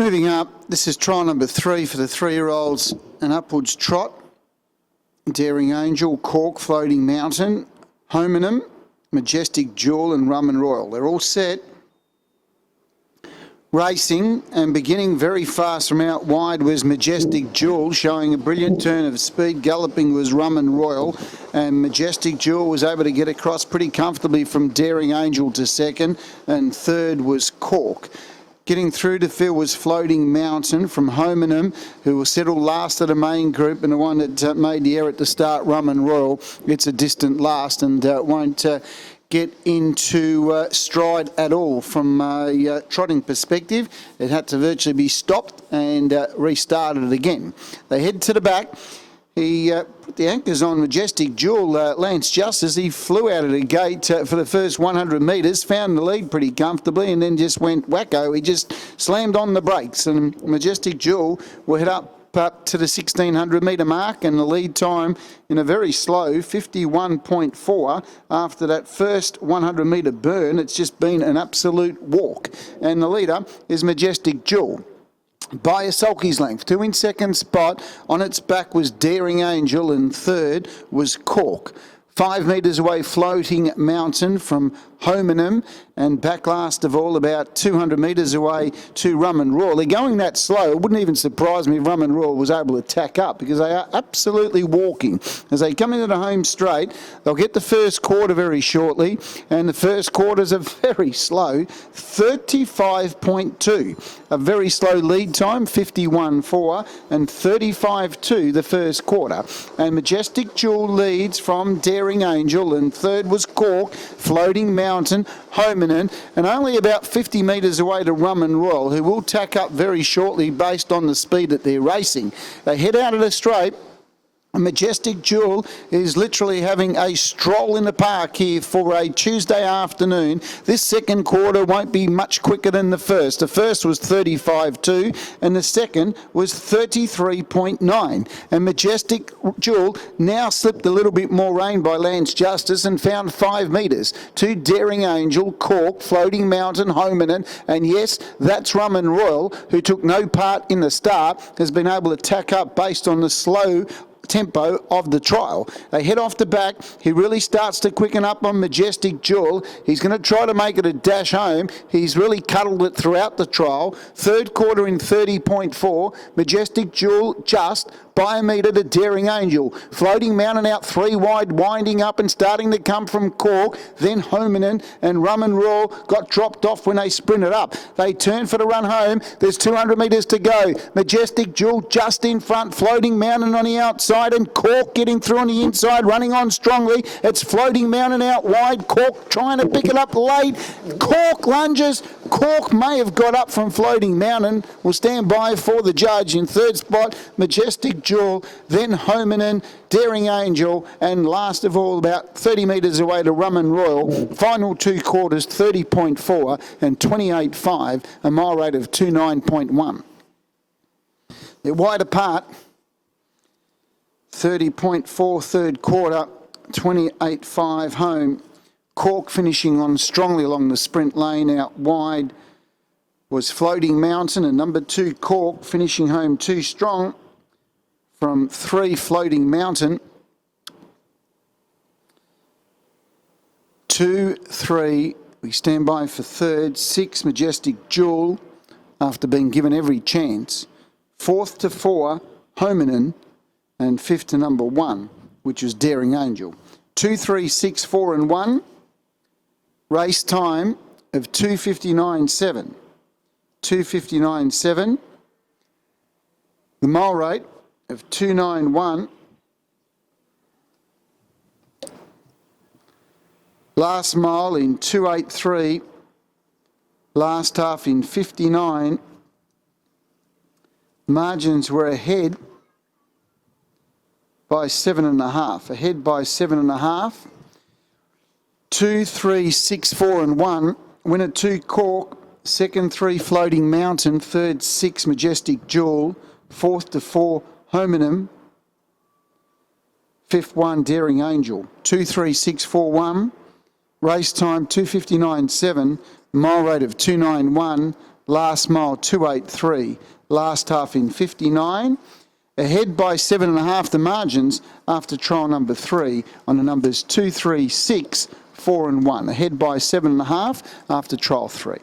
Moving up, this is trial number 3 for the 3-year-olds, an upwards trot. Daring Angel, Cork, Floating Mountain, Homonym, Majestic Jewel and Rum and Royal. They're all set. Racing and beginning very fast from out wide was Majestic Jewel, showing a brilliant turn of speed. Galloping was Rum and Royal, and Majestic Jewel was able to get across pretty comfortably from Daring Angel to second, and third was Cork. Getting through to field was Floating Mountain from Homonym, who will settle last at a main group, and the one that made the error at the start, Rum and Royal, it's a distant last and won't get into stride at all from a trotting perspective. It had to virtually be stopped and restarted again. They head to the back. He put the anchors on Majestic Jewel, Lance Justice. He flew out of the gate for the first 100 metres, found the lead pretty comfortably, and then just went wacko. He just slammed on the brakes, and Majestic Jewel will head up to the 1600 metre mark, and the lead time in a very slow 51.4 after that first 100 metre burn. It's just been an absolute walk, and the leader is Majestic Jewel by a sulky's length. 2 in second spot. On its back was Daring Angel, and third was Cork. 5 metres away, Floating Mountain from Homonym, and back last of all, about 200 metres away, to Rum and Royal. They're going that slow. It wouldn't even surprise me if Rum and Royal was able to tack up, because they are absolutely walking. As they come into the home straight, they'll get the first quarter very shortly, and the first quarters are very slow, 35.2. A very slow lead time, 51.4, and 35.2 the first quarter. And Majestic Jewel leads from Daring Angel, and third was Cork, Floating Mountain, Homonym, and only about 50 metres away to Rum and Royal, who will tack up very shortly based on the speed that they're racing. They head out of the straight. Majestic Jewel is literally having a stroll in the park here for a Tuesday afternoon. This second quarter won't be much quicker than the first. The first was 35.2 and the second was 33.9. And Majestic Jewel now slipped a little bit more rein by Lance Justice and found 5 metres to Daring Angel, Cork, Floating Mountain, Homonym, and yes, that's Rum and Royal, who took no part in the start, has been able to tack up based on the slow tempo of the trial. They head off the back. He really starts to quicken up on Majestic Jewel. He's going to try to make it a dash home. He's really cuddled it throughout the trial. Third quarter in 30.4. Majestic Jewel just by a metre to Daring Angel. Floating Mountain out 3 wide, winding up and starting to come from Cork. Then Homonym and Rum and Royal got dropped off when they sprinted up. They turn for the run home. There's 200 metres to go. Majestic Jewel just in front. Floating Mountain on the outside, and Cork getting through on the inside, running on strongly. It's Floating Mountain out wide. Cork trying to pick it up late. Cork lunges. Cork may have got up from Floating Mountain. Will stand by for the judge. In third spot, Majestic Jewel, then Homonym, Daring Angel, and last of all, about 30 metres away to Rum and Royal. Final 2 quarters, 30.4 and 28.5, a mile rate of 29.1. They're wide apart. 30.4 third quarter, 28.5 home. Cork finishing on strongly along the sprint lane. Out wide was Floating Mountain, and number 2 Cork finishing home 2 strong from 3 Floating Mountain. 2, 3, we stand by for third. 6 Majestic Jewel after being given every chance. 4th to 4 Homonym, and 5th to number 1, which was Daring Angel. 2, 3, 6, 4 and 1. Race time of 2:59.7. 2:59.7. The mile rate of 2:91. Last mile in 2:83. Last half in 59. Margins were ahead by 7.5. Ahead by 7.5. 2, 3, 6, 4 and 1. Winner 2 Cork. Second 3 Floating Mountain. Third 6 Majestic Jewel. 4th to 4 Homonym. 5th 1 Daring Angel. 2, 3, 6, 4, 1. Race time 2:59.7. Mile rate of 2:91. Last mile 283. Last half in 59. Ahead by 7.5 the margins after trial number 3 on the numbers 2, 3, 6, 4 and 1. Ahead by 7.5 after trial 3.